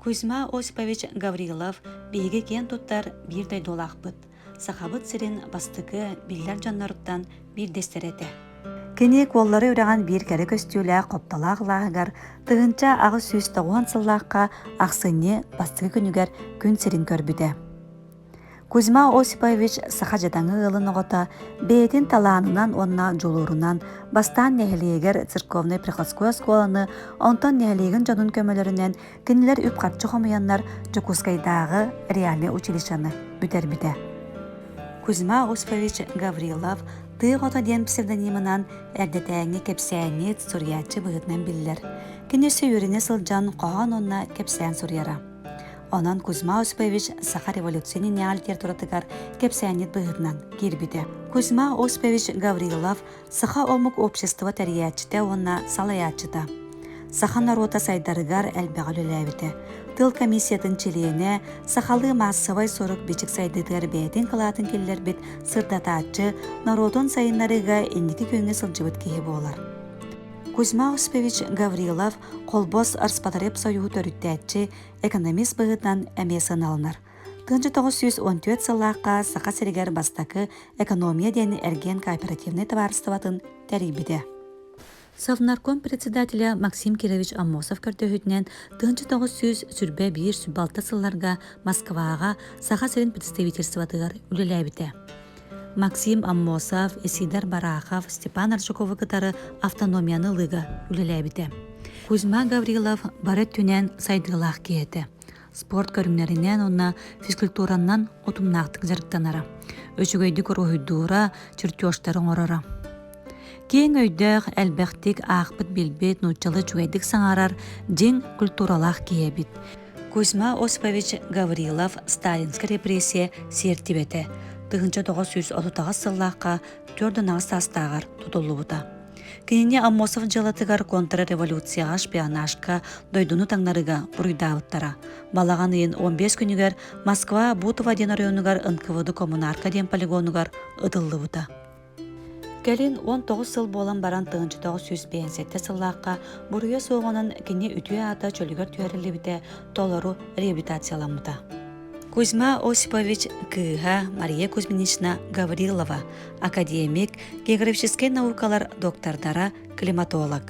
Кузьма Осипович Гаврилов биеге кен туттар бирдай долақпыт. Сахабыт сирин бастығы биллер жаннарыттан bir дестереті. Кене коллары үреген bir кәрі көстүлі қопталағылағығар тығынча ағы сүйіс тоғуан сыллаққа ақсыне бастығы күнігер күн сирин көрбіді. Кузьма Осипович саха жадаңы ылын оғыта бейтін таланынан онна жолурунан бастан нехелегер церковный приходской сколаны онтан нехелеген жанын көмөлөрүнен кинилер үп қатчы хомуяннар Жокускайдағы реальный училищаны бүтербіде. Кузьма Осипович Гаврилов тыгота ден псевдонимынан әрдетәңе кепсәңе сурьячы бұғытнан білілер. Кенесі үріне сылжан қоған онна кепсәң сурьяра. Онан Кузьма Осипович саха революцияны неалтер туратыгар кепсәңет бұғытнан кирбіде. Кузьма Осипович Гаврилов саха омук общество тәриячіте онна салаячыда. Саха народа сайдарыгар әлбәғал өләбіде. Тыл комиссиятын чилиене сахалы массовай сорук бичик сайдыдыр бәйтін қылатын келлер бит сырдатачы народон сайынларыға ендікі көңі сылжыбыт кейі болар. Кузьма Осипович Гаврилов қолбос арспатарып союғы төріттәтчі экономист бұғытнан әмесін алынар. 1914 сыллаққа сақа сәрігер бастақы экономия дені әрген кооперативный товарыстыватын тәрибіде. Совнарком председателя Максим Кирович Аммосов көртөһүтнен 1900 сүрбе бир сүбалта сылларга Москваға саха сирин представительствотыгар үлеләбите. Максим Аммосов, Эсидар Барахов, Степан Аршуковы кытары автономияны лыга үлеләбите. Кузьма Гаврилов бары түнен сайдылақ кейеті. Спорт көрүңнәрінен онна физкультураннан отумнақтық жарықтанара. Өчігөйді көріхүйдура, чертештарын орара. Кең өйдәк әлбәқтік ақпыт билбет нучалы чуайдық саңарар ден культуралақ кейебіт. Кузьма Осипович Гаврилов сталинскі репрессия сертибеті. 1930 сыллаққа 4 састағар тұтылы бұта. Кенене Аммосов жылатығар контрреволюцияға шпионажка дойдуну таңнарыға бұруйдауыттара. Балаған ең 15 күнігер Москва Бутова ден районығар НКВД коммунарка ден полигонығар ұтылы бұта. Кәлін 19 сыл болан баран 1957 сыллаққа бұруя соғынан кене үтуе ата чөлігер түйәрілі біте толару реабилитацияламыда. Кузьма Осипович К.Х. Мария Кузьминична Гаврилова, академик, географический наукалар доктордара, климатолог.